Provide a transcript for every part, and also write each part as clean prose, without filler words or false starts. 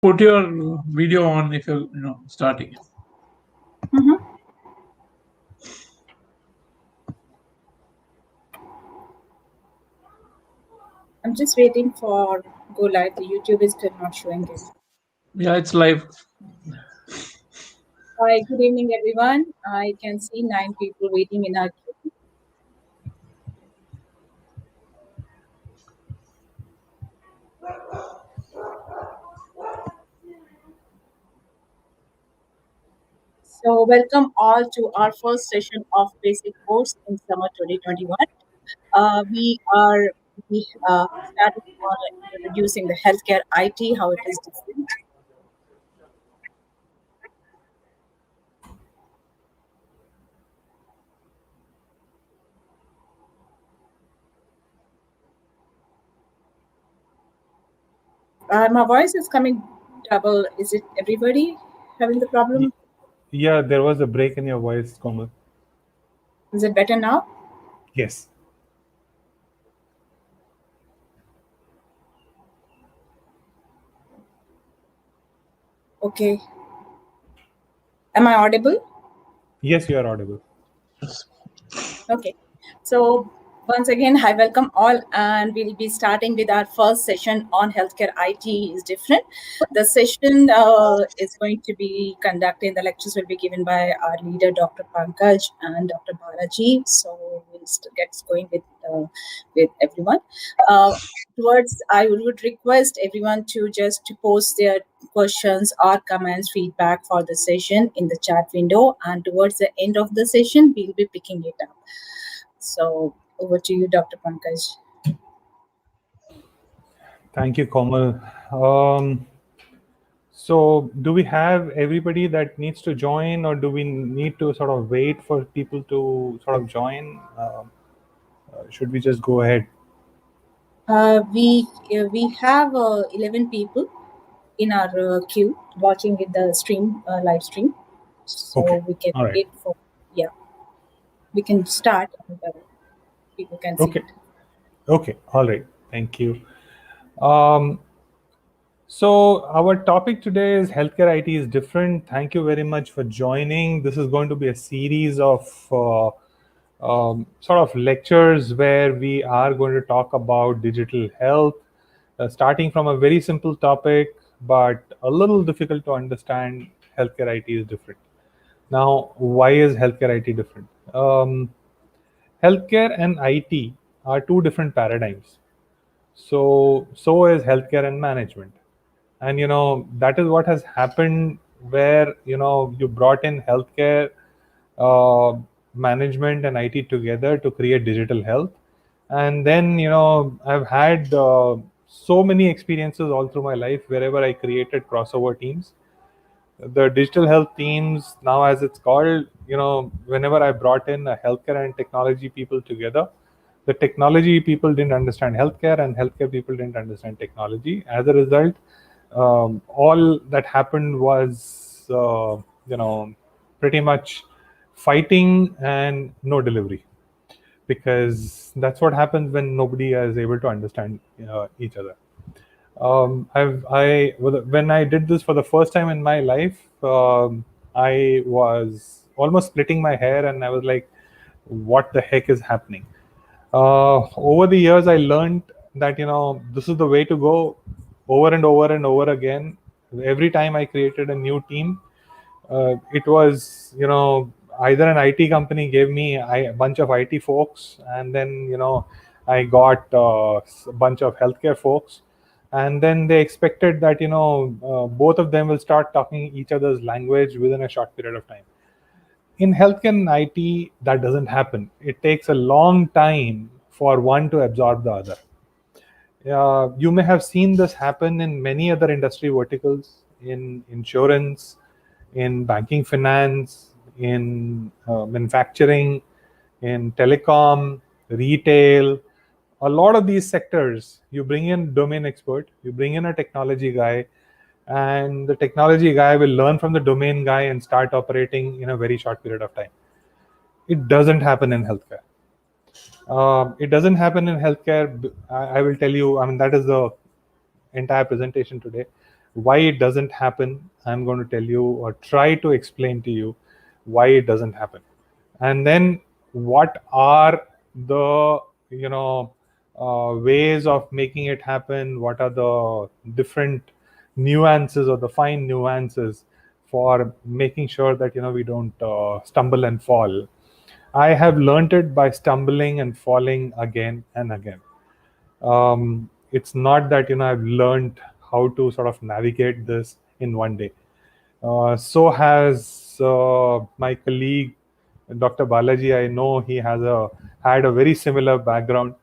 Put your video on if you're starting. Mhm. I'm just waiting for go live. The YouTube is still not showing it. Yeah, it's live. Hi, good evening, everyone. I can see 9 people waiting in our queue. So, welcome all to our first session of Basic Course in summer 2021. We started on introducing the healthcare IT, how it is different. My voice is coming double. Is it everybody having the Y- problem? Yeah, there was a break in your voice, Komal. Is it better now? Yes. Okay. Am I audible? Yes, you are audible. Okay. So once again, hi, welcome all, and we'll be starting with our first session on healthcare IT is different. The session is going to be conducted. The lectures will be given by our leader, Dr. Pankaj and Dr. Balaji. So we'll get going with everyone. Towards, I would request everyone to just post their questions or comments, feedback for the session in the chat window, and towards the end of the session, we'll be picking it up. So over to you, Dr. Pankaj. Thank you, Komal. So, do we have everybody that needs to join, or do we need to sort of wait for people to sort of join? Should we just go ahead? We have 11 people in our queue watching with the stream live stream, Okay. so we can All right. wait for we can start and people can see Okay. it. Okay. All right. Thank you. Um, So our topic today is healthcare IT is different. Thank you very much for joining. This is going to be a series of sort of lectures where we are going to talk about digital health, starting from a very simple topic, but a little difficult to understand. Healthcare IT is different. Now, why is healthcare IT different? Healthcare and IT are two different paradigms. So is healthcare and management, and that is what has happened, where you brought in healthcare, uh, management and IT together to create digital health. And then I've had so many experiences all through my life wherever I created crossover teams. The digital health teams, now as it's called, whenever I brought in a healthcare and technology people together, the technology people didn't understand healthcare and healthcare people didn't understand technology. As a result, all that happened was pretty much fighting and no delivery, because that's what happens when nobody is able to understand each other. When I did this for the first time in my life, I was almost splitting my hair, and I was like, "What the heck is happening?" Over the years, I learned that this is the way to go, over and over and over again. Every time I created a new team, it was either an IT company gave me a bunch of IT folks, and then I got a bunch of healthcare folks, and then they expected that both of them will start talking each other's language within a short period of time. In healthcare and IT, that doesn't happen. It takes a long time for one to absorb the other. You may have seen this happen in many other industry verticals, in insurance, in banking finance, in manufacturing, in telecom, retail. A lot of these sectors, you bring in domain expert, you bring in a technology guy, and the technology guy will learn from the domain guy and start operating in a very short period of time. It doesn't happen in healthcare. It doesn't happen in healthcare. I will tell you, I mean, that is the entire presentation today. why it doesn't happen. I'm going to tell you or try to explain to you why it doesn't happen, and then what are the ways of making it happen. What are the different nuances or the fine nuances for making sure that we don't stumble and fall. I have learned it by stumbling and falling again and again. It's not that I've learned how to sort of navigate this in one day. So has my colleague Dr. Balaji. I know he had a very similar background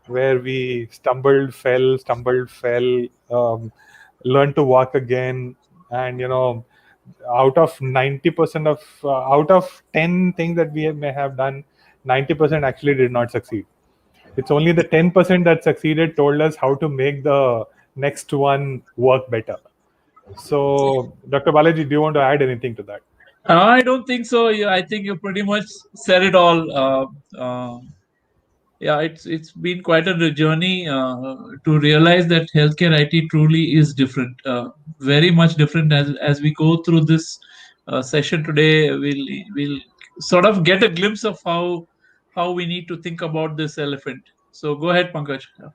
where we stumbled, fell, learned to walk again, and out of 90% of out of 10 things that we may have done, 90% actually did not succeed. It's only the 10% that succeeded told us how to make the next one work better. So, Dr. Balaji, do you want to add anything to that? I don't think so. Yeah, I think you pretty much said it all. Yeah, it's been quite a journey to realize that healthcare IT truly is different, very much different. As we go through this session today, we'll sort of get a glimpse of how we need to think about this elephant. So go ahead, Pankaj. Yeah.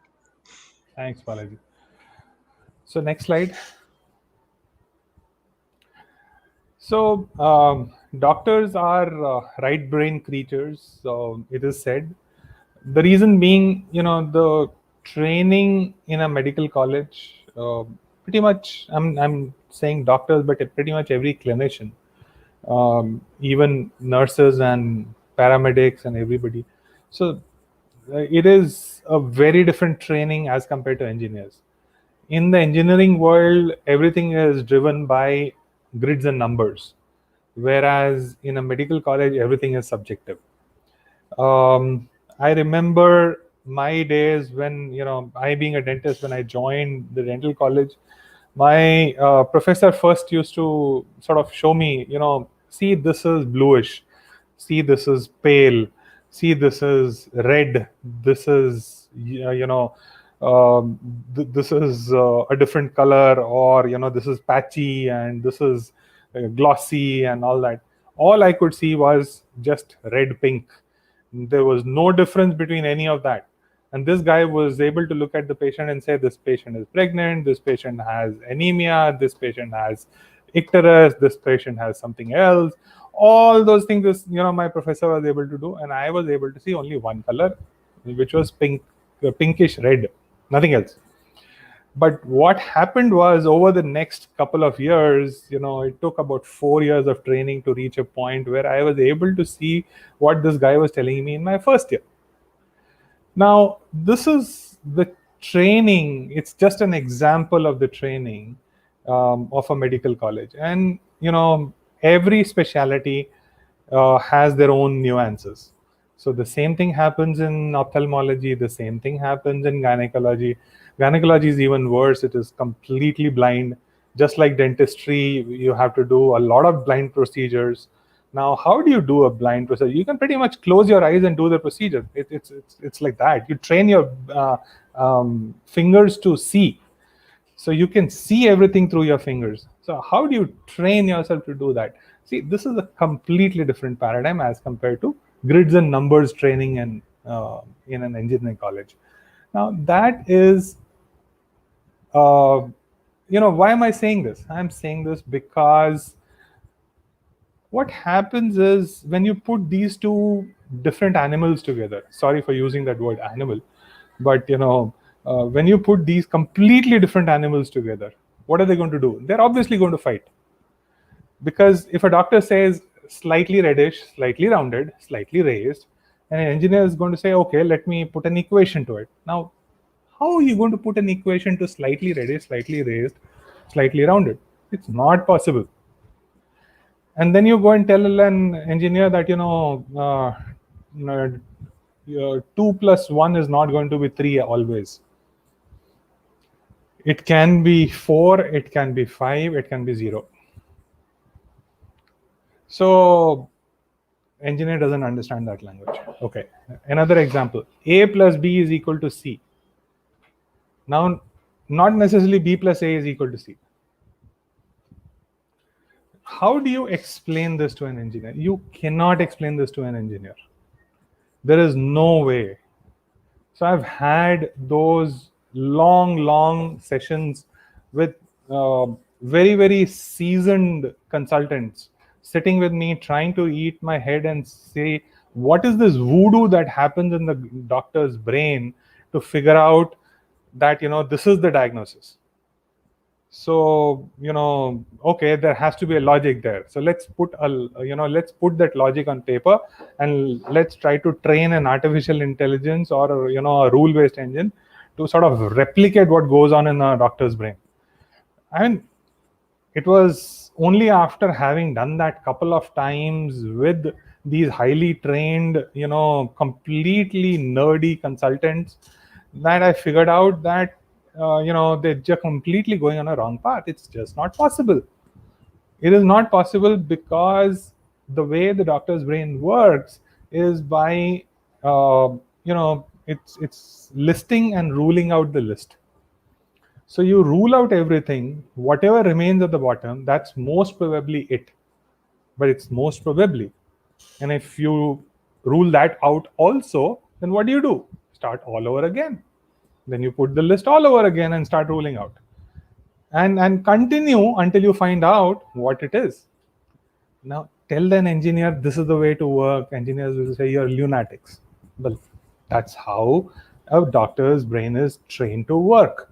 Thanks, Balaji. So next slide. So doctors are right brain creatures, it is said. The reason being, the training in a medical college, pretty much, I'm saying doctors, but pretty much every clinician, even nurses and paramedics and everybody. So it is a very different training as compared to engineers. In the engineering world, everything is driven by grids and numbers, whereas in a medical college, everything is subjective. I remember my days when, I being a dentist, when I joined the dental college, my professor first used to sort of show me, see, this is bluish, see, this is pale, see, this is red, this is, this is a different color, or, this is patchy, and this is glossy and all that. All I could see was just red, pink. There was no difference between any of that. And this guy was able to look at the patient and say, this patient is pregnant, this patient has anemia, this patient has icterus, this patient has something else. All those things, my professor was able to do. And I was able to see only one color, which was pink, pinkish red, nothing else. But what happened was, over the next couple of years, it took about 4 years of training to reach a point where I was able to see what this guy was telling me in my first year. Now, this is the training. It's just an example of the training of a medical college. And, every specialty has their own nuances. So the same thing happens in ophthalmology, the same thing happens in gynecology. Gynecology is even worse. It is completely blind. Just like dentistry, you have to do a lot of blind procedures. Now, how do you do a blind procedure? You can pretty much close your eyes and do the procedure. It's like that. You train your fingers to see. So you can see everything through your fingers. So how do you train yourself to do that? See, this is a completely different paradigm as compared to grids and numbers training in an engineering college. Now, that is, why am I saying this? I'm saying this because what happens is, when you put these two different animals together, sorry for using that word animal, but when you put these completely different animals together, what are they going to do? They're obviously going to fight. Because if a doctor says slightly reddish, slightly rounded, slightly raised, and an engineer is going to say, okay, let me put an equation to it. Now, how are you going to put an equation to slightly reddish, slightly raised, slightly rounded? It's not possible. And then you go and tell an engineer that 2 plus 1 is not going to be 3 always. It can be 4, it can be 5, it can be 0. So engineer doesn't understand that language. Okay, another example. A plus B is equal to C. Now, not necessarily B plus A is equal to C. how do you explain this to an engineer? You cannot explain this to an engineer. There is no way. So I've had those long sessions with very, very seasoned consultants sitting with me, trying to eat my head and say, what is this voodoo that happens in the doctor's brain to figure out that, this is the diagnosis? So, okay, there has to be a logic there. So let's put that logic on paper, and let's try to train an artificial intelligence or, a rule-based engine to sort of replicate what goes on in a doctor's brain. And it was only after having done that couple of times with these highly trained, completely nerdy consultants that I figured out that they're just completely going on a wrong path. It's just not possible. It is not possible because the way the doctor's brain works is by it's listing and ruling out the list. So you rule out everything. Whatever remains at the bottom, that's most probably it. But it's most probably. And if you rule that out also, then what do? Start all over again. Then you put the list all over again and start ruling out. And continue until you find out what it is. Now, tell an engineer this is the way to work. Engineers will say you're lunatics. Well, that's how a doctor's brain is trained to work.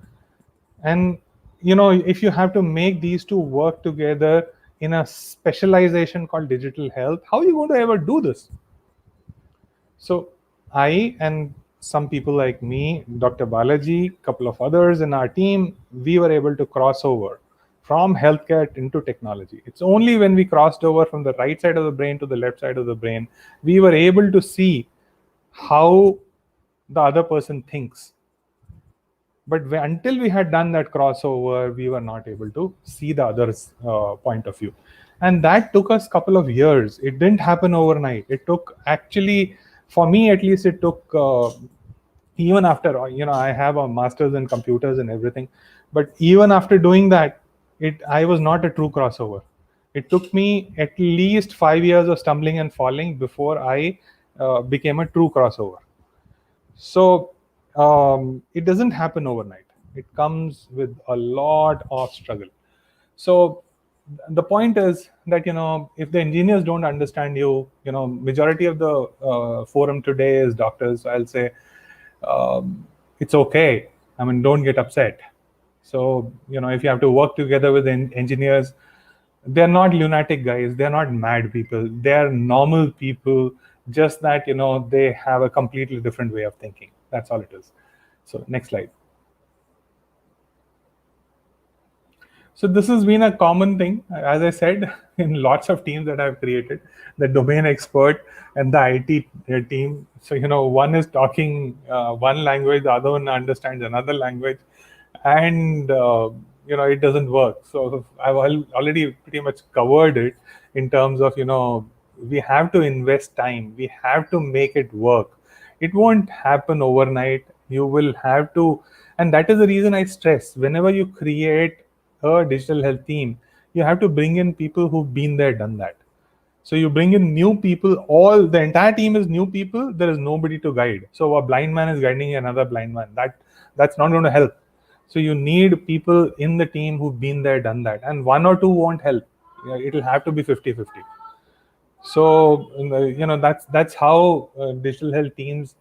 And if you have to make these two work together in a specialization called digital health, how are you going to ever do this? So I and some people like me, Dr. Balaji, a couple of others in our team, we were able to cross over from healthcare into technology. It's only when we crossed over from the right side of the brain to the left side of the brain, we were able to see how the other person thinks. But until we had done that crossover, we were not able to see the other's point of view. And that took us a couple of years. It didn't happen overnight. It took, actually, for me at least, it took, even after, I have a master's in computers and everything. But even after doing that, I was not a true crossover. It took me at least 5 years of stumbling and falling before I became a true crossover. So it doesn't happen overnight. It comes with a lot of struggle. So the point is that, if the engineers don't understand you, majority of the forum today is doctors. So I'll say, it's okay. I mean, don't get upset. So, if you have to work together with engineers, they're not lunatic guys. They're not mad people. They're normal people, just that, they have a completely different way of thinking. That's all it is. So next slide. So this has been a common thing, as I said, in lots of teams that I've created, the domain expert and the IT team. So, one is talking one language, the other one understands another language, and, it doesn't work. So I've already pretty much covered it in terms of, we have to invest time. We have to make it work. It won't happen overnight. You will have to, and that is the reason I stress, whenever you create a digital health team, you have to bring in people who've been there, done that. So you bring in new people, the entire team is new people, there is nobody to guide. So a blind man is guiding another blind man. That's not going to help. So you need people in the team who've been there, done that. And one or two won't help. It'll have to be 50-50. So, that's how digital health teams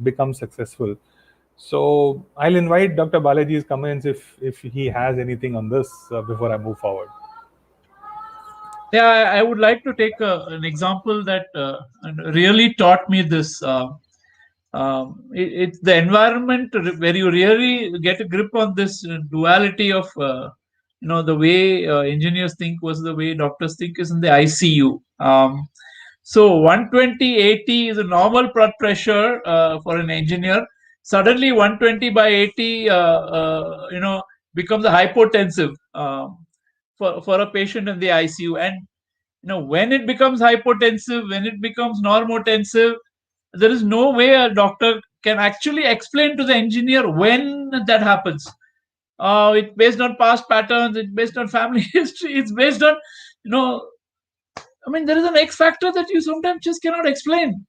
become successful. So I'll invite Dr. Balaji's comments if he has anything on this before I move forward. Yeah, I would like to take an example that really taught me this. It's the environment where you really get a grip on this duality of, the way engineers think versus the way doctors think is in the ICU. So 120/80 is a normal blood pressure for an engineer. Suddenly 120/80, becomes a hypotensive for a patient in the ICU. And when it becomes hypotensive, when it becomes normotensive, there is no way a doctor can actually explain to the engineer when that happens. It's based on past patterns. It's based on family history. It's based on, you know, I mean, there is an X factor that you sometimes just cannot explain,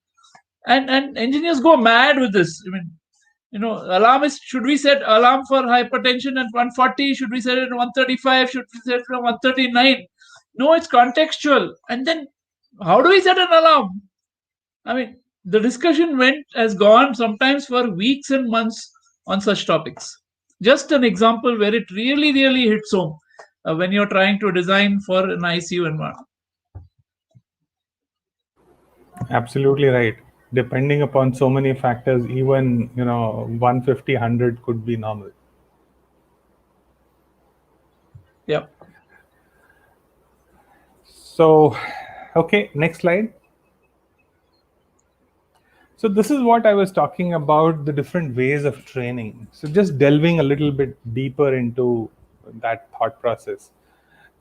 and engineers go mad with this. I mean, alarm is, should we set alarm for hypertension at 140? Should we set it at 135? Should we set it at 139? No, it's contextual. And then, how do we set an alarm? I mean, the discussion has gone sometimes for weeks and months on such topics. Just an example where it really, really hits home when you're trying to design for an ICU environment. Absolutely right. Depending upon so many factors, even 150, 100 could be normal. Yeah. So, okay, next slide. So this is what I was talking about, the different ways of training. So just delving a little bit deeper into that thought process.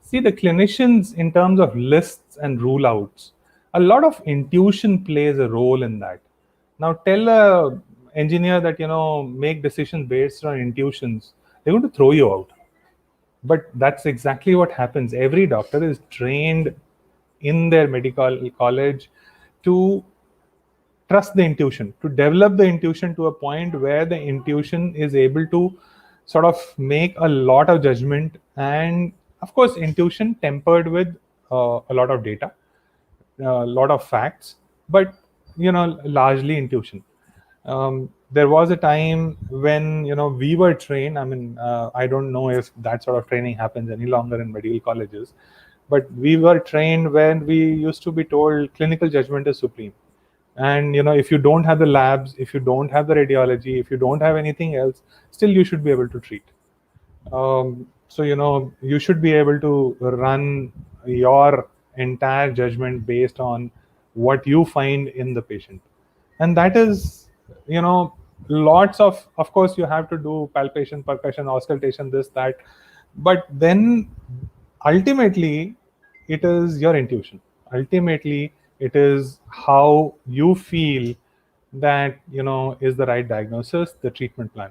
See, the clinicians, in terms of lists and rule outs, a lot of intuition plays a role in that. Now tell a engineer that, make decisions based on intuitions, they're going to throw you out. But that's exactly what happens. Every doctor is trained in their medical college to trust the intuition, to develop the intuition to a point where the intuition is able to sort of make a lot of judgment, and of course intuition tempered with a lot of data, a lot of facts, but largely intuition. There was a time when we were trained. I mean, I don't know if that sort of training happens any longer in medical colleges, but we were trained when we used to be told clinical judgment is supreme. And if you don't have the labs, if you don't have the radiology, if you don't have anything else, still you should be able to treat. So you should be able to run your entire judgment based on what you find in the patient. And that is lots of course you have to do palpation, percussion, auscultation, this, that, but then ultimately it is your intuition. Ultimately it is how you feel that is the right diagnosis, the treatment plan.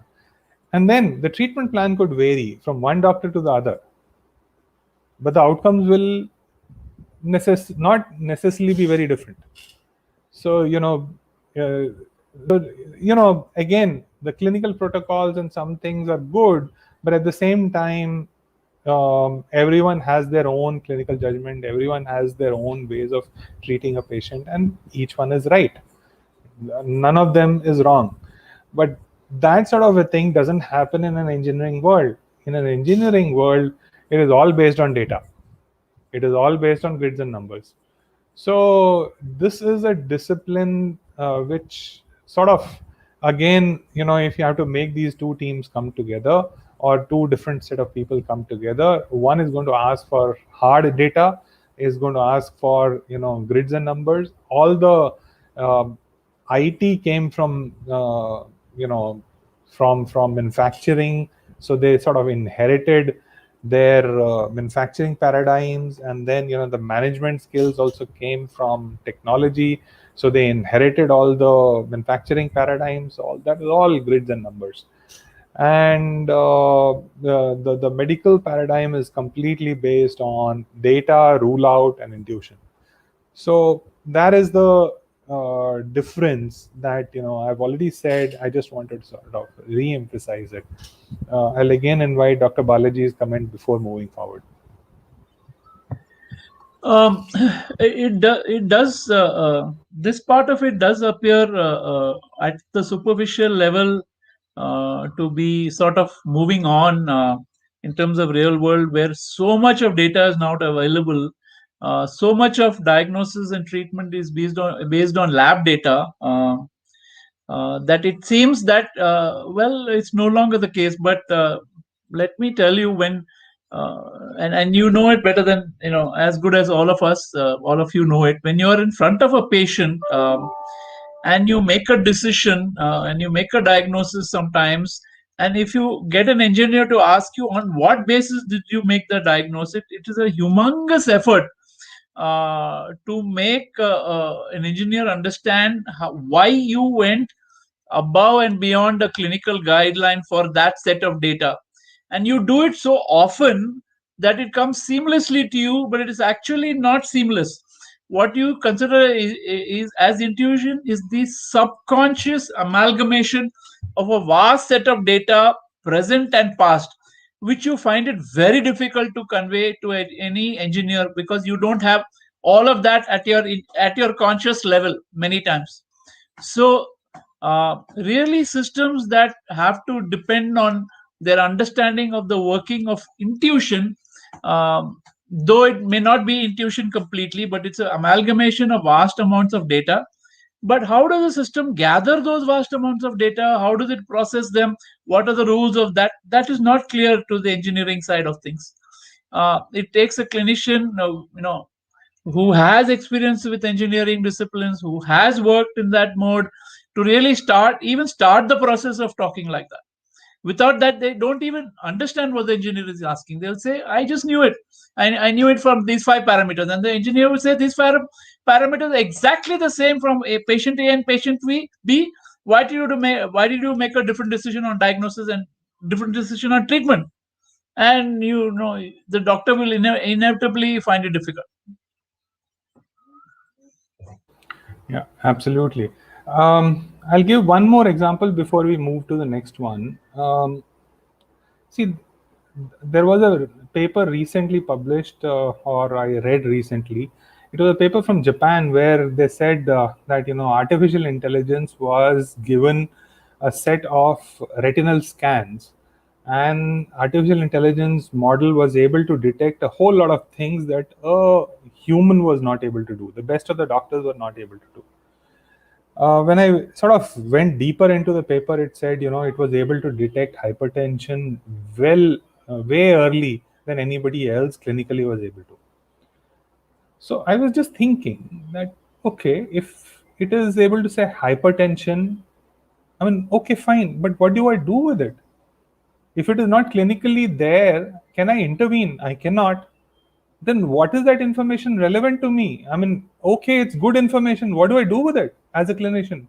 And then the treatment plan could vary from one doctor to the other, but the outcomes will not necessarily be very different. So again, the clinical protocols and some things are good, but at the same time, everyone has their own clinical judgment, everyone has their own ways of treating a patient, and each one is right. None of them is wrong. But that sort of a thing doesn't happen in an engineering world. In an engineering world, it is all based on data. It is all based on grids and numbers. So this is a discipline which sort of, again, if you have to make these two teams come together, or two different set of people come together, one is going to ask for hard data, is going to ask for grids and numbers. All the IT came from from manufacturing, so they sort of inherited their manufacturing paradigms, and then the management skills also came from technology, so they inherited all the manufacturing paradigms. All that is all grids and numbers. And the medical paradigm is completely based on data, rule out, and intuition. So that is the difference that I've already said. I just wanted to sort of re-emphasize it. I'll again invite Dr. Balaji's comment before moving forward. It does. This part of it does appear at the superficial level to be sort of moving on in terms of real world, where so much of data is not available. So much of diagnosis and treatment is based on lab data. That it seems that well, it's no longer the case. But let me tell you, when and you know it better than as good as all of us, all of you know it. When you are in front of a patient and you make a decision and you make a diagnosis sometimes, and if you get an engineer to ask you on what basis did you make the diagnosis, it is a humongous effort to make an engineer understand why you went above and beyond the clinical guideline for that set of data. and you do it so often that it comes seamlessly to you, but it is actually not seamless. What you consider is as intuition is the subconscious amalgamation of a vast set of data, present and past, which you find it very difficult to convey to any engineer, because you don't have all of that at your conscious level many times. So really, systems that have to depend on their understanding of the working of intuition, though it may not be intuition completely, but it's an amalgamation of vast amounts of data. But how does the system gather those vast amounts of data? How does it process them? What are the rules of that? That is not clear to the engineering side of things. It takes a clinician, who has experience with engineering disciplines, who has worked in that mode, to really start the process of talking like that. Without that, they don't even understand what the engineer is asking. They'll say, I just knew it. I knew it from these 5 parameters. And the engineer will say, these parameters are exactly the same from a patient A and patient B. Why did you make a different decision on diagnosis and different decision on treatment? And the doctor will inevitably find it difficult. Yeah, absolutely. I'll give one more example before we move to the next one. See, there was a paper recently published, or I read recently. It was a paper from Japan where they said that artificial intelligence was given a set of retinal scans, and artificial intelligence model was able to detect a whole lot of things that a human was not able to do. The best of the doctors were not able to do. When I sort of went deeper into the paper, it said, it was able to detect hypertension way early than anybody else clinically was able to. So I was just thinking that, okay, if it is able to say hypertension, I mean, okay, fine, but what do I do with it? If it is not clinically there, can I intervene? I cannot. Then what is that information relevant to me? I mean, okay, it's good information. What do I do with it as a clinician?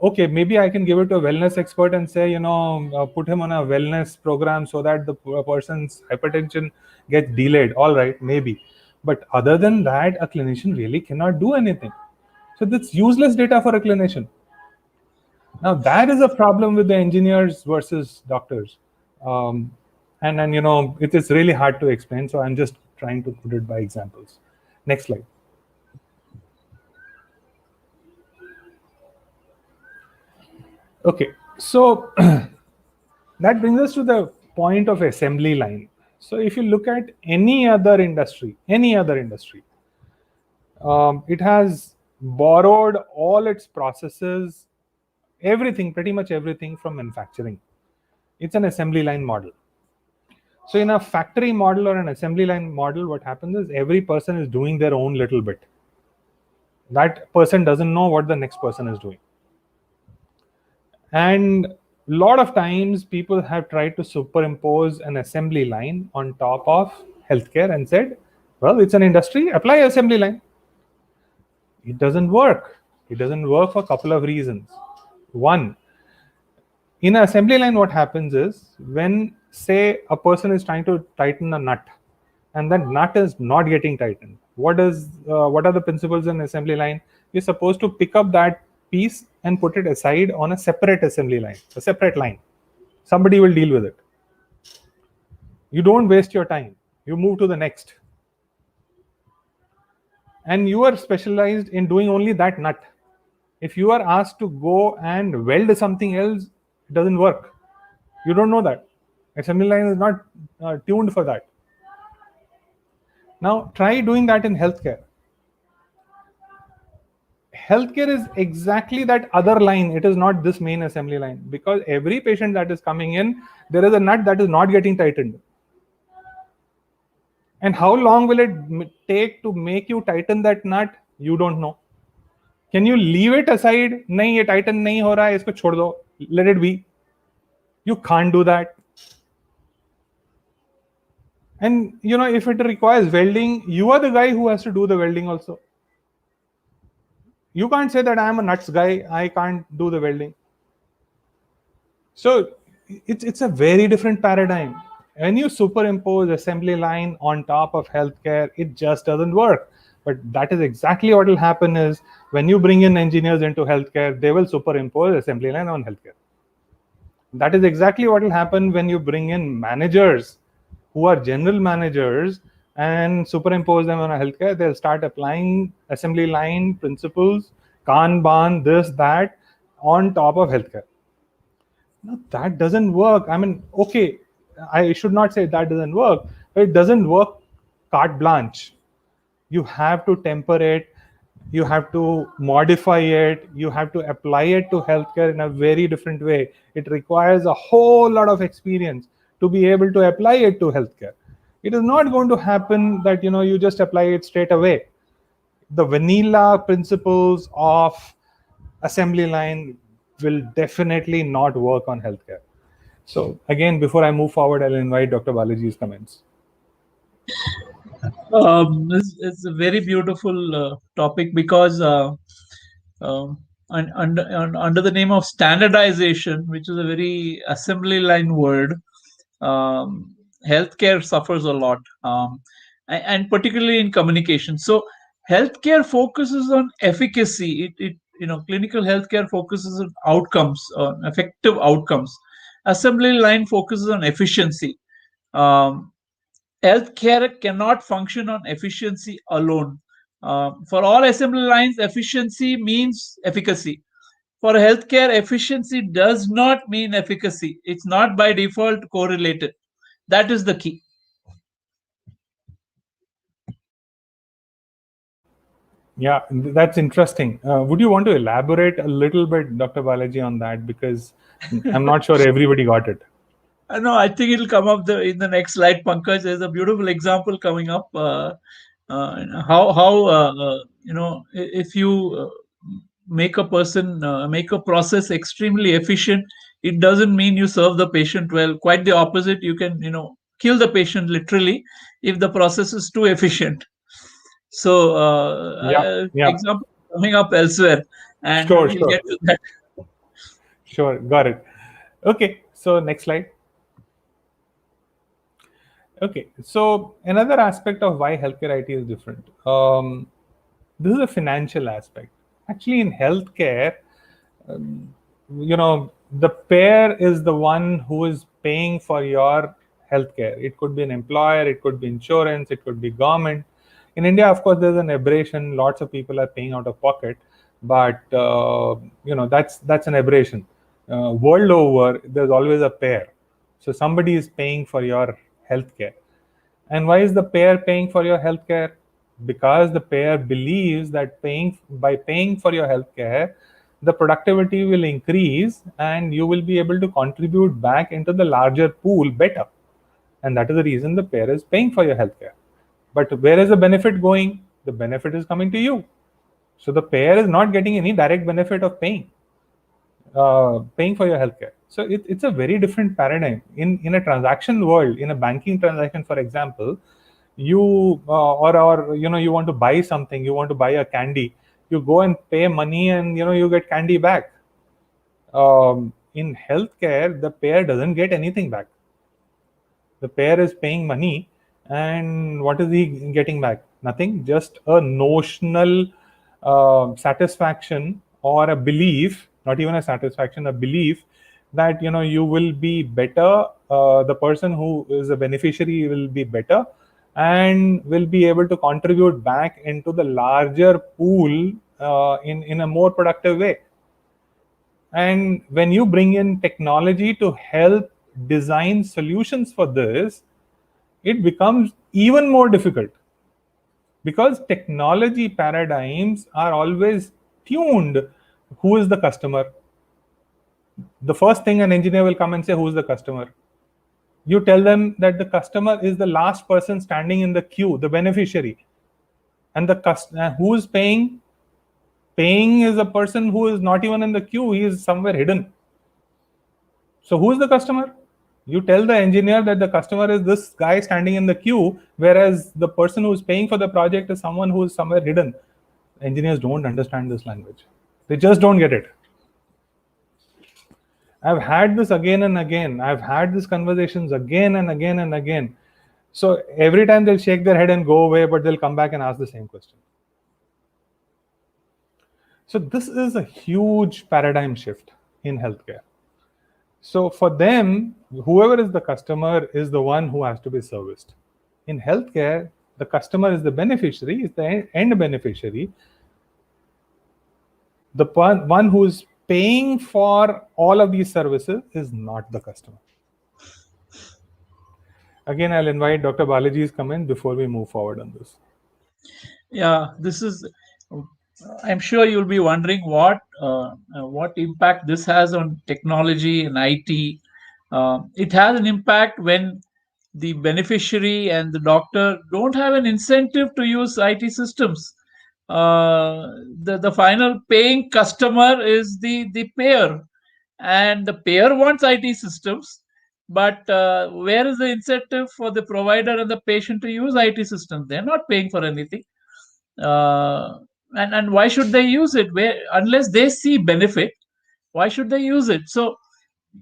Okay, maybe I can give it to a wellness expert and say, put him on a wellness program so that the person's hypertension gets delayed. All right, maybe. But other than that, a clinician really cannot do anything. So that's useless data for a clinician. Now that is a problem with the engineers versus doctors. And it is really hard to explain. So I'm just trying to put it by examples. Next slide. Okay, so that brings us to the point of assembly line. So if you look at any other industry, it has borrowed all its processes, pretty much everything from manufacturing. It's an assembly line model. So in a factory model or an assembly line model, what happens is every person is doing their own little bit. That person doesn't know what the next person is doing. And a lot of times people have tried to superimpose an assembly line on top of healthcare and said, well, it's an industry, apply assembly line. It doesn't work. It doesn't work for a couple of reasons. One, in an assembly line, what happens is when, say, a person is trying to tighten a nut and that nut is not getting tightened, what are the principles in assembly line? You're supposed to pick up that piece and put it aside on a separate assembly line, a separate line. Somebody will deal with it. You don't waste your time. You move to the next. And you are specialized in doing only that nut. If you are asked to go and weld something else, it doesn't work. You don't know that. Assembly line is not tuned for that. Now try doing that in healthcare. Healthcare is exactly that other line. It is not this main assembly line, because every patient that is coming in, there is a nut that is not getting tightened. And how long will it take to make you tighten that nut? You don't know. Can you leave it aside? Nahi, ye tighten nahi ho raha hai, isko chhod do. Let it be. You can't do that. And if it requires welding, you are the guy who has to do the welding also. You can't say that I am a nuts guy, I can't do the welding. So it's a very different paradigm. When you superimpose assembly line on top of healthcare, it just doesn't work. But that is exactly what will happen is when you bring in engineers into healthcare, they will superimpose assembly line on healthcare. That is exactly what will happen when you bring in managers who are general managers and superimpose them on a healthcare. They'll start applying assembly line principles, Kanban, this, that, on top of healthcare. No, that doesn't work. I mean, okay, I should not say that doesn't work, but it doesn't work carte blanche. You have to temper it, you have to modify it, you have to apply it to healthcare in a very different way. It requires a whole lot of experience to be able to apply it to healthcare. It is not going to happen that you just apply it straight away. The vanilla principles of assembly line will definitely not work on healthcare. So again, before I move forward, I'll invite Dr. Balaji's comments. It's a very beautiful topic because under the name of standardization, which is a very assembly line word, healthcare suffers a lot, and particularly in communication. So healthcare focuses on efficacy. Clinical healthcare focuses on outcomes, on effective outcomes. Assembly line focuses on efficiency. Healthcare cannot function on efficiency alone. For all assembly lines, efficiency means efficacy. For healthcare, efficiency does not mean efficacy. It's not by default correlated. That is the key. Yeah, that's interesting. Would you want to elaborate a little bit, Dr. Balaji, on that? Because I'm not sure everybody got it. No, I think it'll come up in the next slide, Pankaj. There's a beautiful example coming up. If you make a process extremely efficient, it doesn't mean you serve the patient well. Quite the opposite. You can kill the patient literally if the process is too efficient. So example coming up elsewhere, and Sure. get to that. Sure, got it. Okay, so next slide. Okay, so another aspect of why healthcare IT is different. This is a financial aspect. Actually, in healthcare, the payer is the one who is paying for your healthcare. It could be an employer, it could be insurance, it could be government. In India, of course, there's an aberration. Lots of people are paying out of pocket, but that's an aberration. World over, there's always a payer. So somebody is paying for your healthcare. And why is the payer paying for your healthcare? Because the payer believes that by paying for your healthcare, the productivity will increase and you will be able to contribute back into the larger pool better. And that is the reason the payer is paying for your healthcare. But where is the benefit going? The benefit is coming to you. So the payer is not getting any direct benefit of paying for your healthcare. So it's a very different paradigm. In a transaction world, in a banking transaction, for example, you you want to buy something, you want to buy a candy, you go and pay money and you get candy back. In healthcare, the payer doesn't get anything back. The payer is paying money, and what is he getting back? Nothing, just a notional satisfaction or a belief, not even a satisfaction, a belief that you will be better. The person who is a beneficiary will be better and will be able to contribute back into the larger pool in a more productive way. And when you bring in technology to help design solutions for this, it becomes even more difficult, because technology paradigms are always tuned. Who is the customer? The first thing an engineer will come and say, who is the customer? You tell them that the customer is the last person standing in the queue, the beneficiary. And the who is paying? Paying is a person who is not even in the queue, he is somewhere hidden. So who is the customer? You tell the engineer that the customer is this guy standing in the queue, whereas the person who is paying for the project is someone who is somewhere hidden. Engineers don't understand this language. They just don't get it. I've had this again and again. I've had these conversations again and again and again. So every time they'll shake their head and go away, but they'll come back and ask the same question. So this is a huge paradigm shift in healthcare. So for them, whoever is the customer is the one who has to be serviced. In healthcare, the customer is the beneficiary, is the end beneficiary. The one who is paying for all of these services is not the customer. Again, I'll invite Dr. Balaji's comment before we move forward on this. Yeah, this is. I'm sure you'll be wondering what impact this has on technology and IT. It has an impact when the beneficiary and the doctor don't have an incentive to use IT systems. The final paying customer is the payer, and the payer wants IT systems. But where is the incentive for the provider and the patient to use IT systems? They're not paying for anything. And why should they use it? Unless they see benefit, why should they use it? So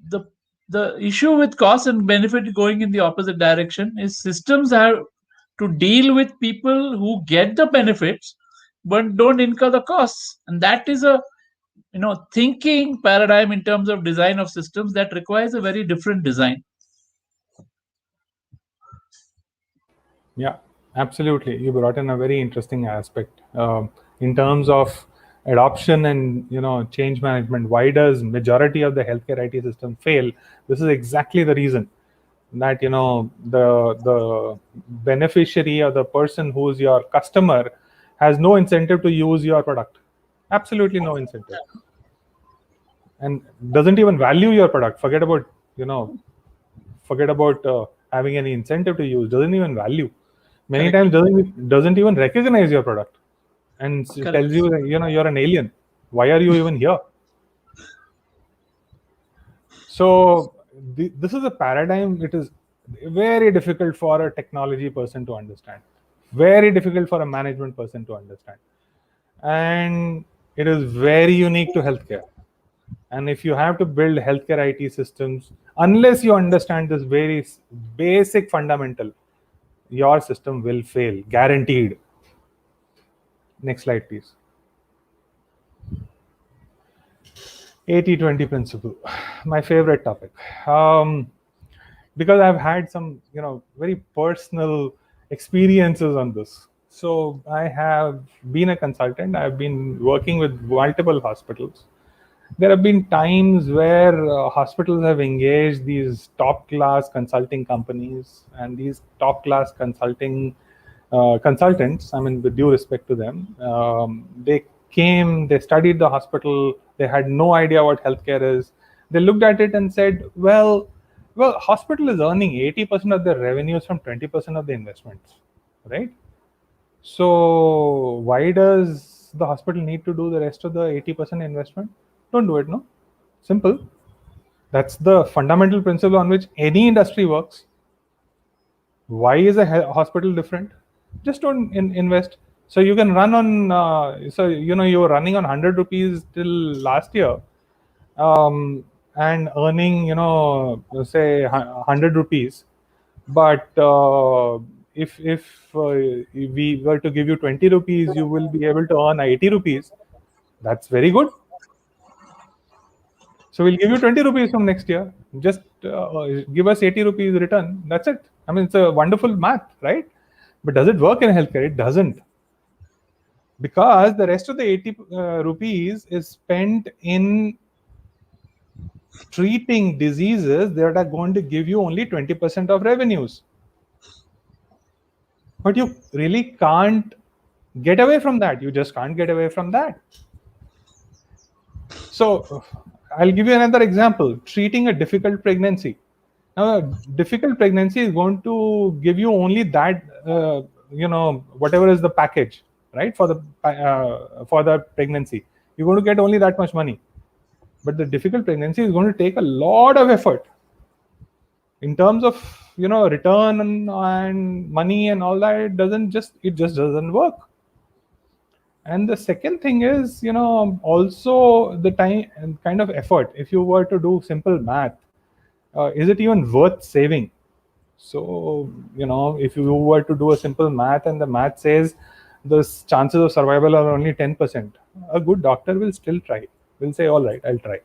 the the issue with cost and benefit going in the opposite direction is systems have to deal with people who get the benefits but don't incur the costs, and that is a thinking paradigm in terms of design of systems that requires a very different design. Yeah, absolutely. You brought in a very interesting aspect in terms of adoption and change management. Why does majority of the healthcare IT system fail? This is exactly the reason that the beneficiary or the person who's your customer has no incentive to use your product. Absolutely no incentive, and doesn't even value your product. Forget about having any incentive to use. Doesn't even value. Many Correct. times doesn't even recognize your product and Correct. tells you that you're an alien. Why are you even here? So this is a paradigm. It is very difficult for a technology person to understand, very difficult for a management person to understand, and it is very unique to healthcare. And if you have to build healthcare IT systems, unless you understand this very basic fundamental, your system will fail, guaranteed. Next slide, please. 80-20 principle, my favorite topic, because I've had some very personal experiences on this. So I have been a consultant. I've been working with multiple hospitals. There have been times where hospitals have engaged these top class consulting companies, and these top class consultants, I mean, with due respect to them, they came, they studied the hospital, they had no idea what healthcare is. They looked at it and said, well, hospital is earning 80% of their revenues from 20% of the investments, right? So why does the hospital need to do the rest of the 80% investment? Don't do it, no? Simple. That's the fundamental principle on which any industry works. Why is a hospital different? Just don't invest. So you can run on, you were running on 100 rupees till last year, and earning, say 100 rupees. But if we were to give you 20 rupees, you will be able to earn 80 rupees. That's very good. So we'll give you 20 rupees from next year. Just give us 80 rupees return. That's it. I mean, it's a wonderful math, right? But does it work in healthcare? It doesn't. Because the rest of the 80 rupees is spent in treating diseases that are going to give you only 20% of revenues. But you really can't get away from that. You just can't get away from that. So I'll give you another example. Treating a difficult pregnancy. Now, a difficult pregnancy is going to give you only that, whatever is the package, right? For the pregnancy, you're going to get only that much money. But the difficult pregnancy is going to take a lot of effort in terms of return and money and all that. It just doesn't work. And the second thing is, also the time and kind of effort. If you were to do simple math, is it even worth saving? So, if you were to do a simple math and the math says the chances of survival are only 10%, a good doctor will still try. Will say, all right, I'll try.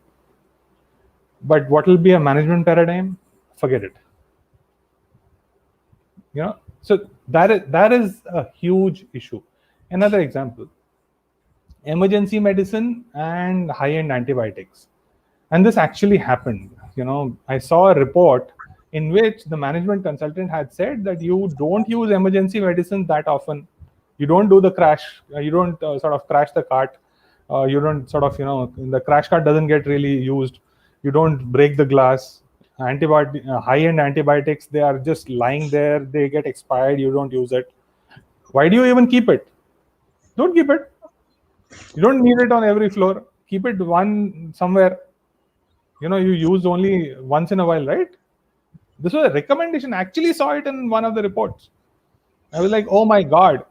But what will be a management paradigm? Forget it. So that is a huge issue. Another example, emergency medicine and high-end antibiotics. And this actually happened. I saw a report in which the management consultant had said that you don't use emergency medicine that often. You don't do the crash. You don't sort of crash the cart. You don't sort of, the crash cart doesn't get really used. You don't break the glass. High-end antibiotics, they are just lying there. They get expired. You don't use it. Why do you even keep it? Don't keep it. You don't need it on every floor. Keep it one somewhere. You use only once in a while, right? This was a recommendation. I actually saw it in one of the reports. I was like, oh my God.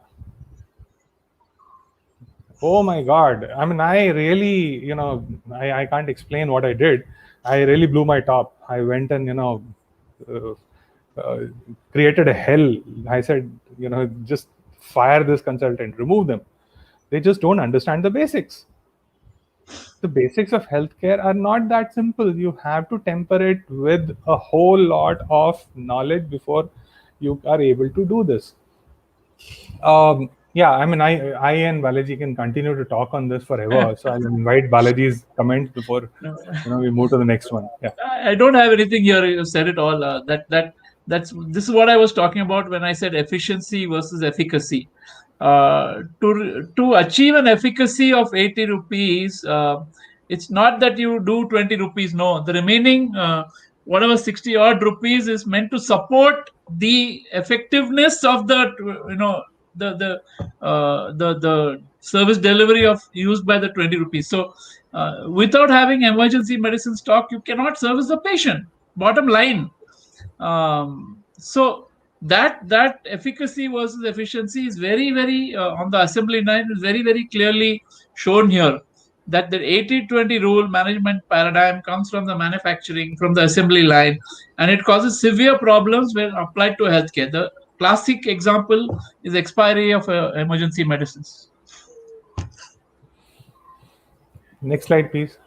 Oh my God. I mean, I really, I can't explain what I did. I really blew my top. I went and, created a hell. I said, just fire this consultant, remove them. They just don't understand the basics. The basics of healthcare are not that simple. You have to temper it with a whole lot of knowledge before you are able to do this. Yeah, I mean, I and Balaji can continue to talk on this forever. So I'll invite Balaji's comments before we move to the next one. Yeah. I don't have anything here. You said it all. This is what I was talking about when I said efficiency versus efficacy. To achieve an efficacy of 80 rupees, it's not that you do 20 rupees. No, the remaining whatever 60 odd rupees is meant to support the effectiveness of the the service delivery of used by the 20 rupees. So without having emergency medicine stock, you cannot service the patient. Bottom line. So that efficacy versus efficiency is very, very on the assembly line is very, very clearly shown here. That the 80-20 rule management paradigm comes from the manufacturing, from the assembly line, and it causes severe problems when applied to healthcare. The classic example is expiry of emergency medicines. Next slide, please.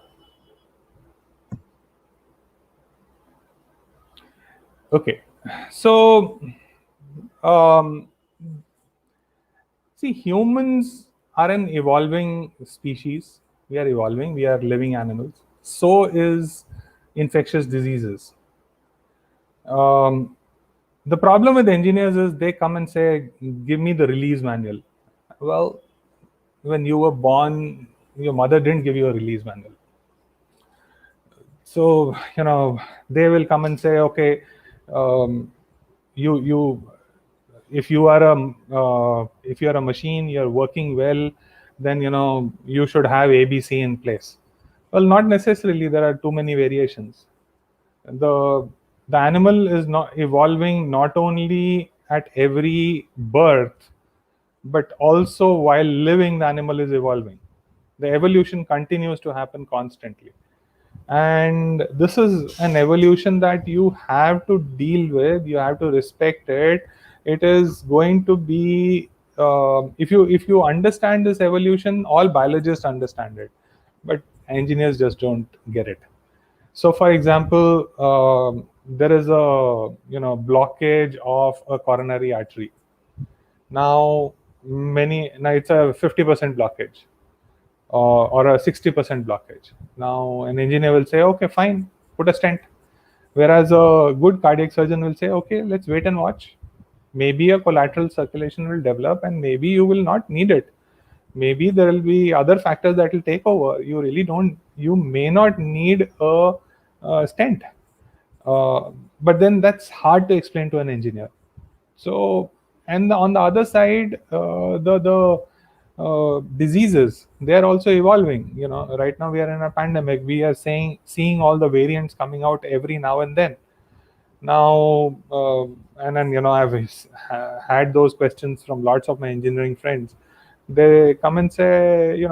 Okay, so see, humans are an evolving species. We are evolving. We are living animals. So is infectious diseases. The problem with engineers is they come and say, give me the release manual. Well, when you were born, your mother didn't give you a release manual. So, they will come and say, okay, if you are a machine, you're working well, then, you should have ABC in place. Well, not necessarily. There are too many variations. The animal is not evolving not only at every birth, but also while living, the animal is evolving. The evolution continues to happen constantly. And this is an evolution that you have to deal with. You have to respect it. It is going to be, if you understand this evolution, all biologists understand it, but engineers just don't get it. So, for example, there is a blockage of a coronary artery. Now it's a 50% blockage. Or a 60% blockage. Now an engineer will say, okay, fine, put a stent. Whereas a good cardiac surgeon will say, okay, let's wait and watch. Maybe a collateral circulation will develop and maybe you will not need it. Maybe there will be other factors that will take over. You may not need a stent. But then that's hard to explain to an engineer. So, and on the other side, the diseases, they are also evolving. Right now we are in a pandemic. We are seeing all the variants coming out every now and then. Now, and then I've had those questions from lots of my engineering friends. they come and say,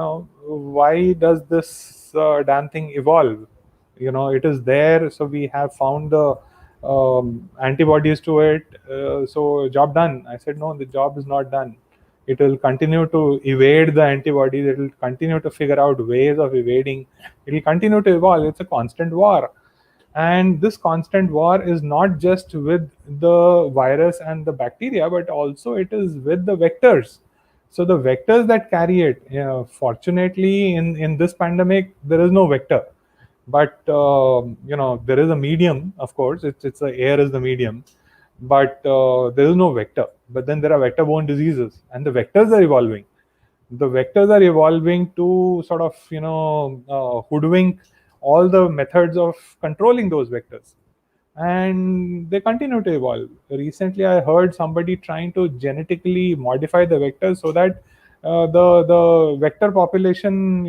why does this damn thing evolve? It is there, so we have found the antibodies to it, so job done. I said, no, the job is not done. It will continue to evade the antibodies. It will continue to figure out ways of evading. It will continue to evolve. It's a constant war. And this constant war is not just with the virus and the bacteria, but also it is with the vectors. So the vectors that carry it, fortunately in this pandemic there is no vector, but there is a medium. Of course, it's the air is the medium, but there is no vector. But then there are vector-borne diseases, and the vectors are evolving. The vectors are evolving to sort of hoodwink all the methods of controlling those vectors, and they continue to evolve. Recently I heard somebody trying to genetically modify the vectors so that the vector population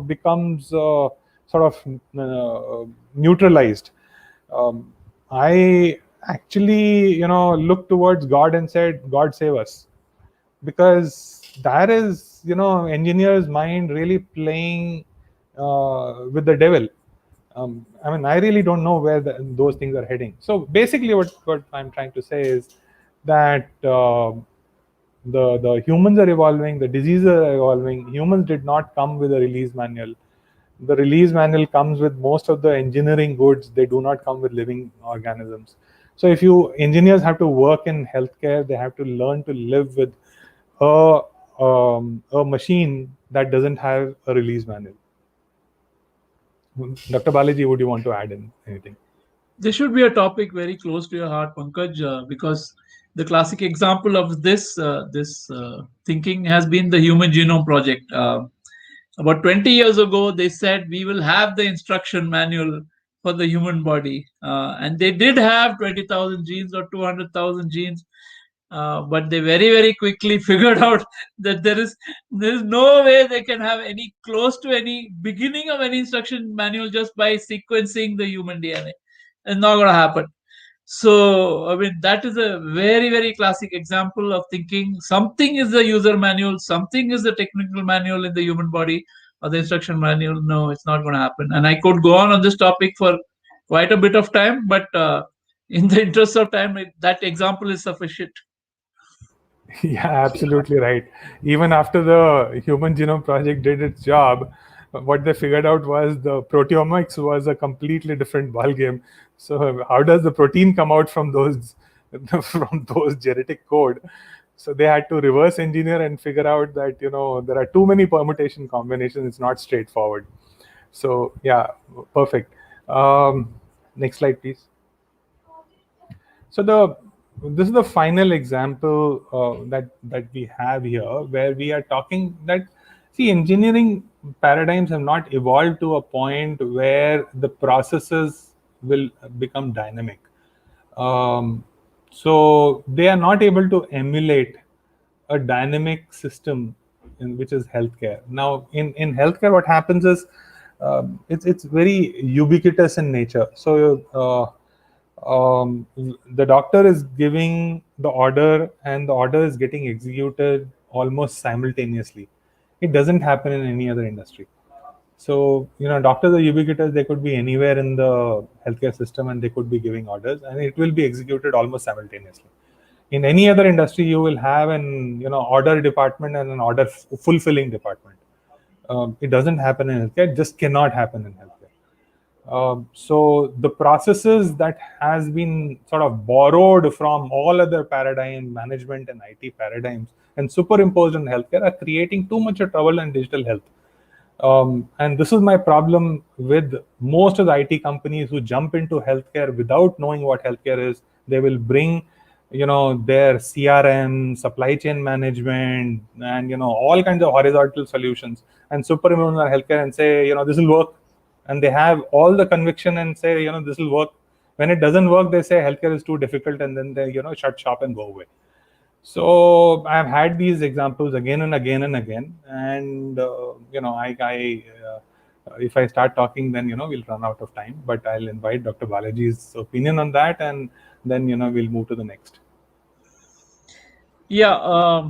becomes sort of neutralized. I actually looked towards God and said, God save us, because that is engineer's mind really playing with the devil. I really don't know where those things are heading. So basically what I'm trying to say is that the humans are evolving, the diseases are evolving. Humans did not come with a release manual. The release manual comes with most of the engineering goods. They do not come with living organisms. So if engineers have to work in healthcare, they have to learn to live with a machine that doesn't have a release manual. Dr. Balaji, would you want to add in anything? This should be a topic very close to your heart, Pankaj, because the classic example of this thinking has been the Human Genome Project. About 20 years ago, they said we will have the instruction manual for the human body, and they did have 20,000 genes or 200,000 genes. But they very, very quickly figured out that there is no way they can have any close to any beginning of any instruction manual just by sequencing the human DNA. It's not going to happen. So, that is a very, very classic example of thinking something is the user manual, something is the technical manual in the human body or the instruction manual. No, it's not going to happen. And I could go on this topic for quite a bit of time, but in the interest of time, that example is sufficient. Yeah, absolutely right. Even after the Human Genome Project did its job, what they figured out was the proteomics was a completely different ballgame. So how does the protein come out from those from those genetic code? So they had to reverse engineer and figure out that there are too many permutation combinations. It's not straightforward. So yeah, perfect. Next slide, please. So this is the final example that we have here, where we are talking that, see, engineering paradigms have not evolved to a point where the processes will become dynamic. So they are not able to emulate a dynamic system which is healthcare. Now in healthcare, what happens is it's very ubiquitous in nature. So the doctor is giving the order and the order is getting executed almost simultaneously. It doesn't happen in any other industry. So doctors are ubiquitous. They could be anywhere in the healthcare system and they could be giving orders, and it will be executed almost simultaneously. In any other industry, you will have an order department and an order fulfilling department. It doesn't happen in healthcare. It just cannot happen in healthcare. So the processes that has been sort of borrowed from all other paradigm management and IT paradigms and superimposed on healthcare are creating too much of trouble in digital health. And this is my problem with most of the IT companies who jump into healthcare without knowing what healthcare is. They will bring their CRM, supply chain management, and all kinds of horizontal solutions and superimpose on healthcare and say this will work. And they have all the conviction and say this will work. When it doesn't work, they say healthcare is too difficult, and then they shut shop and go away. So I've had these examples again and again and again, and if I start talking, then we'll run out of time. But I'll invite Dr. Balaji's opinion on that, and then we'll move to the next. Yeah.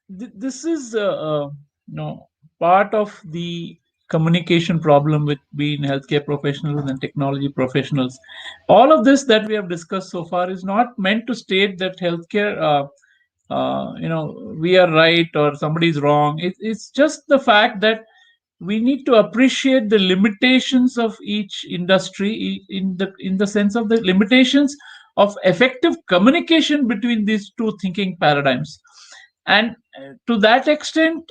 this is part of the communication problem between healthcare professionals and technology professionals. All of this that we have discussed so far is not meant to state that healthcare we are right or somebody is wrong. It's just the fact that we need to appreciate the limitations of each industry in the sense of the limitations of effective communication between these two thinking paradigms. And to that extent,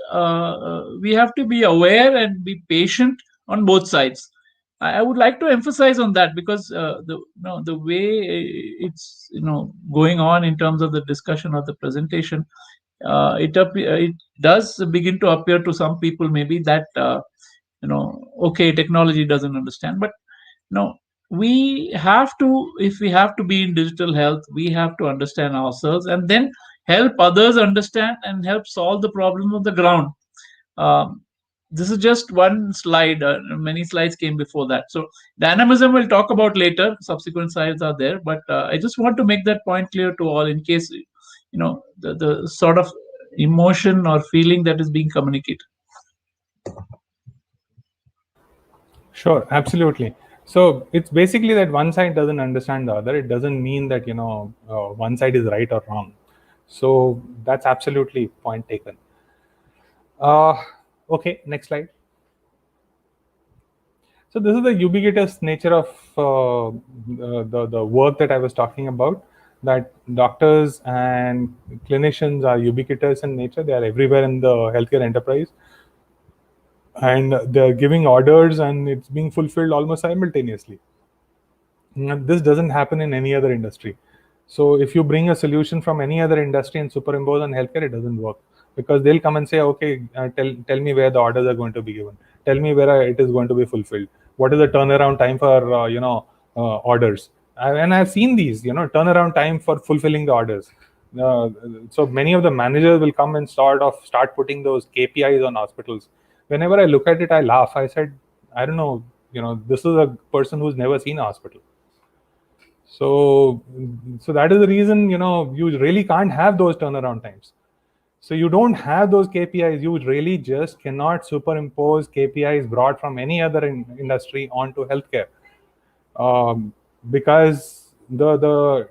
we have to be aware and be patient on both sides. I would like to emphasize on that because the way it's going on in terms of the discussion or the presentation, it does begin to appear to some people maybe that okay, technology doesn't understand, but no, we have to, if we have to be in digital health, we have to understand ourselves and then help others understand and help solve the problem on the ground. um, this is just one slide. Many slides came before that. So dynamism we'll talk about later. Subsequent slides are there, but I just want to make that point clear to all in case the sort of emotion or feeling that is being communicated. Sure, absolutely. So it's basically that one side doesn't understand the other. It doesn't mean that one side is right or wrong. So that's absolutely point taken. Okay, next slide. So this is the ubiquitous nature of the work that I was talking about. That doctors and clinicians are ubiquitous in nature. They are everywhere in the healthcare enterprise, and they're giving orders, and it's being fulfilled almost simultaneously. This doesn't happen in any other industry. So if you bring a solution from any other industry and superimpose on healthcare, it doesn't work, because they'll come and say, okay, tell me where the orders are going to be given. Tell me where it is going to be fulfilled. What is the turnaround time for orders? And I've seen these, turnaround time for fulfilling the orders. So many of the managers will come and start putting those KPIs on hospitals. Whenever I look at it, I laugh. I said, I don't know, this is a person who's never seen a hospital. So that is the reason, you really can't have those turnaround times. So you don't have those KPIs. You really just cannot superimpose KPIs brought from any other industry onto healthcare, because the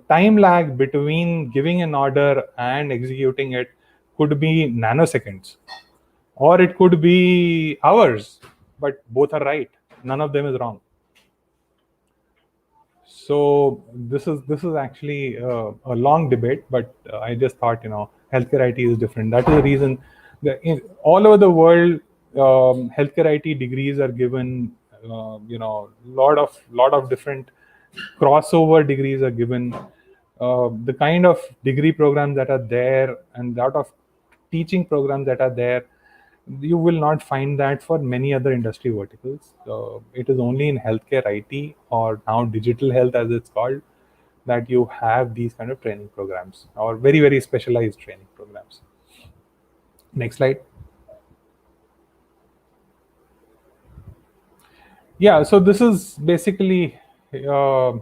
time lag between giving an order and executing it could be nanoseconds, or it could be hours. But both are right. None of them is wrong. So this is actually a long debate, but I just thought, healthcare IT is different. That is the reason that all over the world, healthcare IT degrees are given. Lot of different crossover degrees are given. The kind of degree programs that are there and lot of teaching programs that are there, you will not find that for many other industry verticals. It is only in healthcare IT, or now digital health as it's called, that you have these kind of training programs, or very, very specialized training programs. Next slide. Yeah, so this is basically the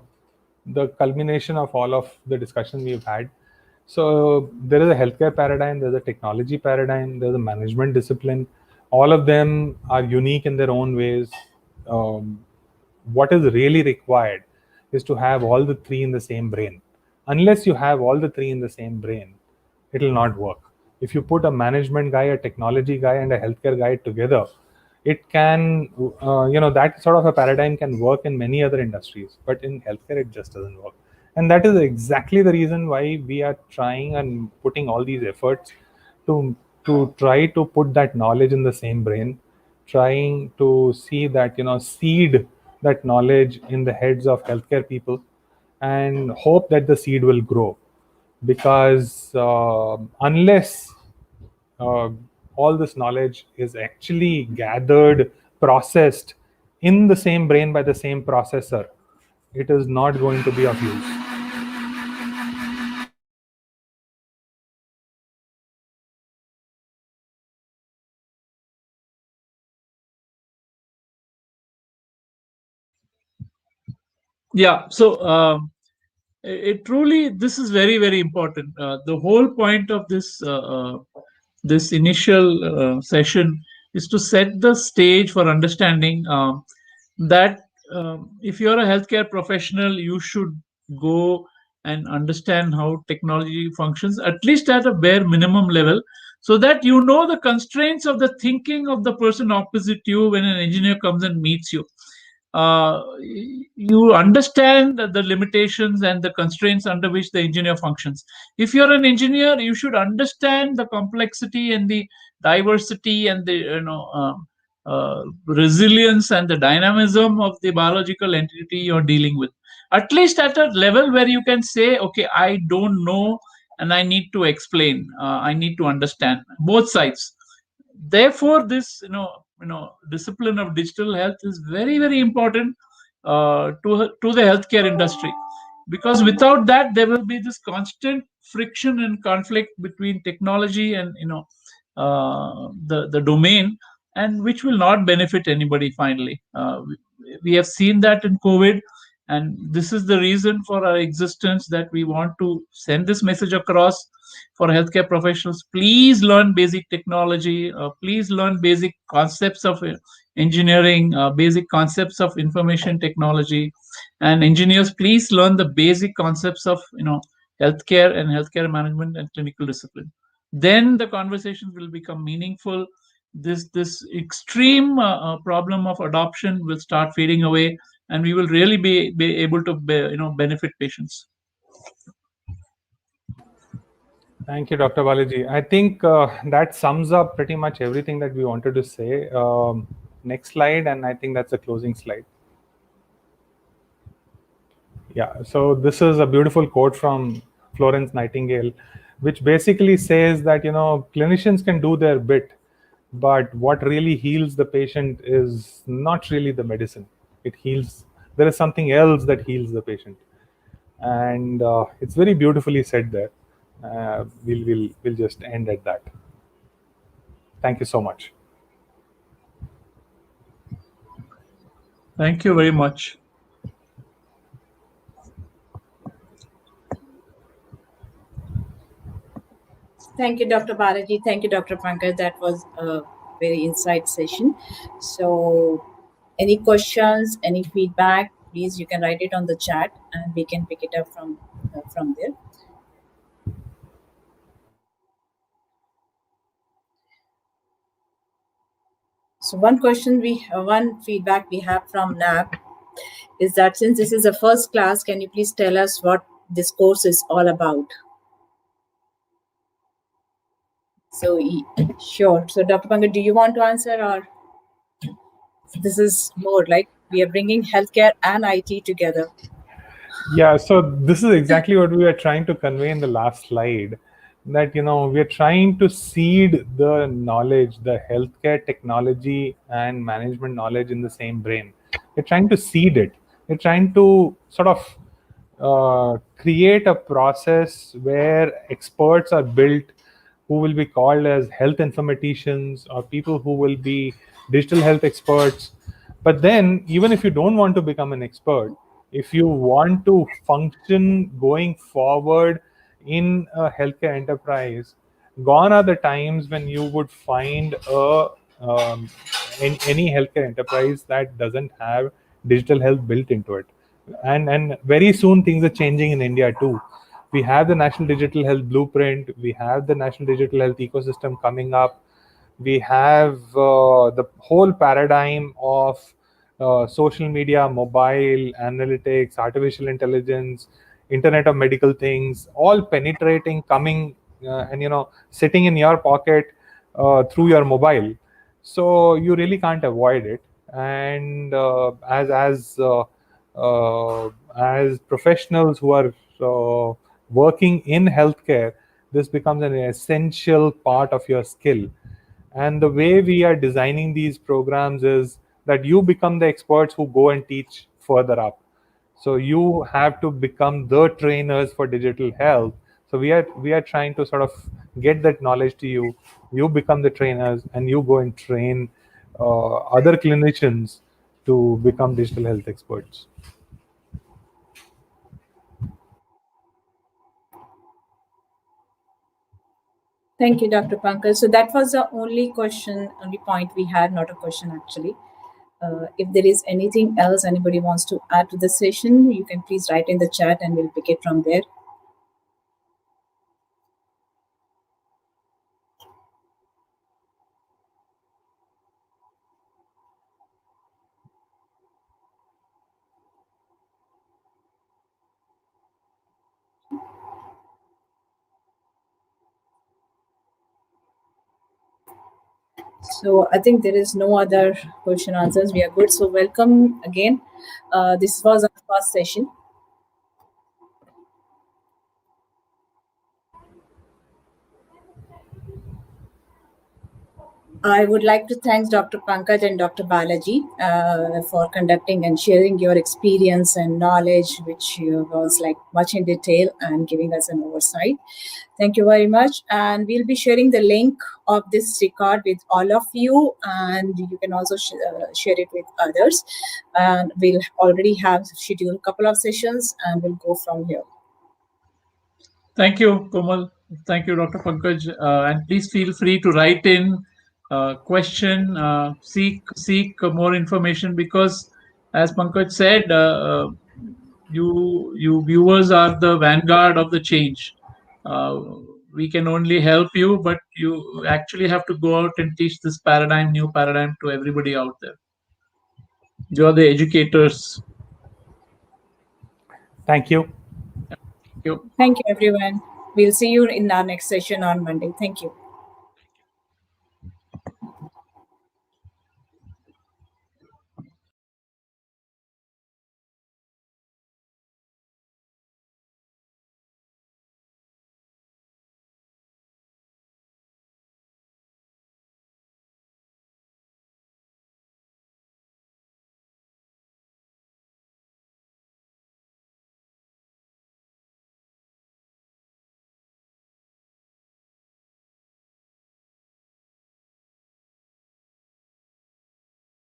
culmination of all of the discussion we've had. So there is a healthcare paradigm, there's a technology paradigm, there's a management discipline. All of them are unique in their own ways. What is really required is to have all the three in the same brain. Unless you have all the three in the same brain, it will not work. If you put a management guy, a technology guy, and a healthcare guy together, it can, that sort of a paradigm can work in many other industries, but in healthcare, it just doesn't work. And that is exactly the reason why we are trying and putting all these efforts to try to put that knowledge in the same brain, trying to see that, seed that knowledge in the heads of healthcare people, and hope that the seed will grow. Because unless uh, all this knowledge is actually gathered, processed in the same brain by the same processor, it is not going to be of use. Yeah. So it truly, this is very, very important. The whole point of this initial session is to set the stage for understanding that if you're a healthcare professional, you should go and understand how technology functions, at least at a bare minimum level, so that you know the constraints of the thinking of the person opposite you when an engineer comes and meets you. You understand the limitations and the constraints under which the engineer functions. If you're an engineer, you should understand the complexity and the diversity and the resilience and the dynamism of the biological entity you're dealing with, at least at a level where you can say, okay, I don't know and I need to explain, I need to understand both sides. Therefore, this discipline of digital health is very, very important to the healthcare industry, because without that there will be this constant friction and conflict between technology and the domain, and which will not benefit anybody finally. We have seen that in COVID, and this is the reason for our existence, that we want to send this message across for healthcare professionals. Please learn basic technology, please learn basic concepts of engineering, basic concepts of information technology, and engineers, please learn the basic concepts of healthcare and healthcare management and clinical discipline. Then the conversations will become meaningful. This extreme problem of adoption will start fading away, and we will really be able to benefit patients. Thank you, Dr. Balaji. I think that sums up pretty much everything that we wanted to say. Next slide, and I think that's a closing slide. Yeah, so this is a beautiful quote from Florence Nightingale, which basically says that, clinicians can do their bit, but what really heals the patient is not really the medicine. There is something else that heals the patient. And it's very beautifully said there. We'll just end at that. Thank you so much. Thank you very much. Thank you, Dr. Balaji. Thank you, Dr. Pankaj. That was a very insight session. So, any questions, any feedback, please, you can write it on the chat and we can pick it up from there. So one feedback we have from NAB is that since this is the first class, can you please tell us what this course is all about? So sure. So Dr. Pankaj, do you want to answer, or this is more like we are bringing healthcare and IT together? Yeah, so this is exactly what we were trying to convey in the last slide, that we are trying to seed the knowledge, the healthcare technology and management knowledge in the same brain. We're trying to seed it. We're trying to sort of create a process where experts are built who will be called as health informaticians, or people who will be digital health experts. But then, even if you don't want to become an expert, if you want to function going forward in a healthcare enterprise, gone are the times when you would find any healthcare enterprise that doesn't have digital health built into it. And very soon things are changing in India too. We have the National Digital Health Blueprint. We have the National Digital Health Ecosystem coming up. We have the whole paradigm of social media, mobile, analytics, artificial intelligence, Internet of Medical Things, all penetrating, coming and sitting in your pocket through your mobile. So you really can't avoid it. And as professionals who are working in healthcare, this becomes an essential part of your skill. And the way we are designing these programs is that you become the experts who go and teach further up. So you have to become the trainers for digital health. So we are trying to sort of get that knowledge to you. You become the trainers, and you go and train other clinicians to become digital health experts. Thank you, Dr. Pankaj. So that was the only question, only point we had, not a question actually. If there is anything else anybody wants to add to the session, you can please write in the chat and we'll pick it from there. So I think there is no other question answers. We are good. So welcome again. This was our first session. I would like to thank Dr. Pankaj and Dr. Balaji for conducting and sharing your experience and knowledge, which was like much in detail and giving us an oversight. Thank you very much. And we'll be sharing the link of this record with all of you, and you can also share it with others. And we'll already have scheduled a couple of sessions, and we'll go from here. Thank you, Komal. Thank you, Dr. Pankaj. And please feel free to write in, question, seek more information, because, as Pankaj said, you viewers are the vanguard of the change. We can only help you, but you actually have to go out and teach this new paradigm to everybody out there. You are the educators. Thank you. Thank you. Thank you, everyone. We'll see you in our next session on Monday. Thank you.